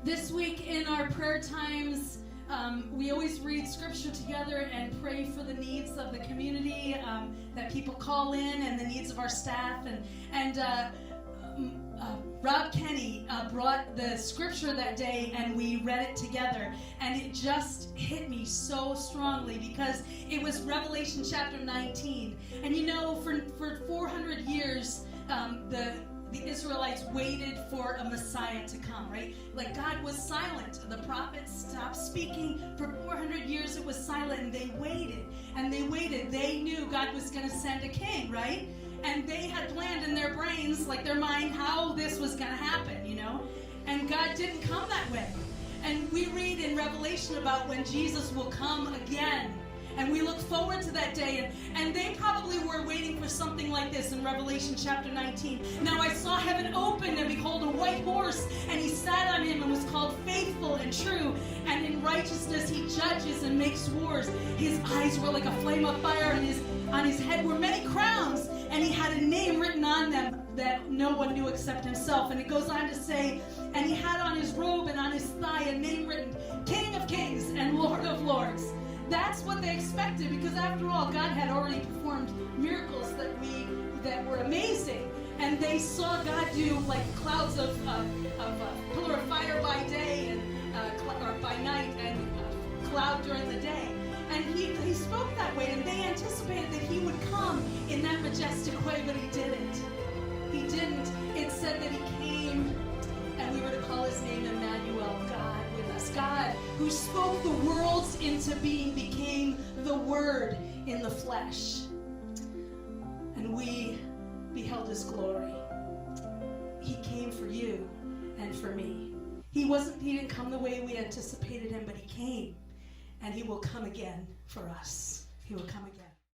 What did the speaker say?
This week in our prayer times, we always read scripture together and pray for the needs of the community that people call in and the needs of our staff. And Rob Kenny brought the scripture that day and we read it together. And it just hit me so strongly because it was Revelation chapter 19. And you know, for 400 years, the Israelites waited for a Messiah to come, right? Like God was silent. The prophets stopped speaking. For 400 years it was silent and they waited. And they waited. They knew God was going to send a king, right? And they had planned in their brains, like their mind, how this was going to happen, you know? And God didn't come that way. And we read in Revelation about when Jesus will come again. And we look forward to that day. And they probably were waiting for something like this in Revelation chapter 19. Now I saw heaven open, and behold, a white horse, and he sat on him and was called Faithful and True. And in righteousness he judges and makes wars. His eyes were like a flame of fire, and on his head were many crowns. And he had a name written on them that no one knew except himself. And it goes on to say, and he had on his robe and on his thigh a name written, King of Kings and Lord of Lords. That's what they expected, because after all, God had already performed miracles that were amazing. And they saw God do like clouds of pillar of fire by day and or by night, and cloud during the day. And he spoke that way, and they anticipated that he would come in that majestic way, but he didn't. He didn't. It said that he came, and we were to call his name Emmanuel, God with us. God, who spoke the worlds into being, became the Word in the flesh. And we beheld his glory. He came for you and for me. He didn't come the way we anticipated him, but he came. And he will come again for us. He will come again.